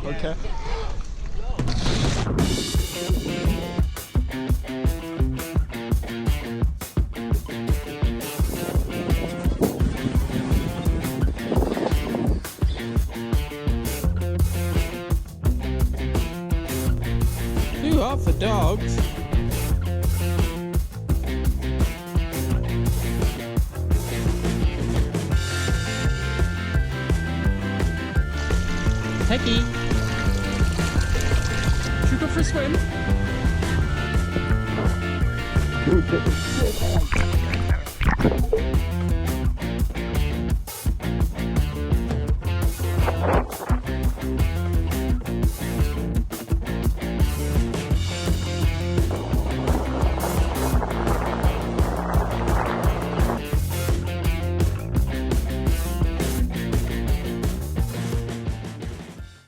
Okay. Too hot for dogs. Peggy, should we go for a swim?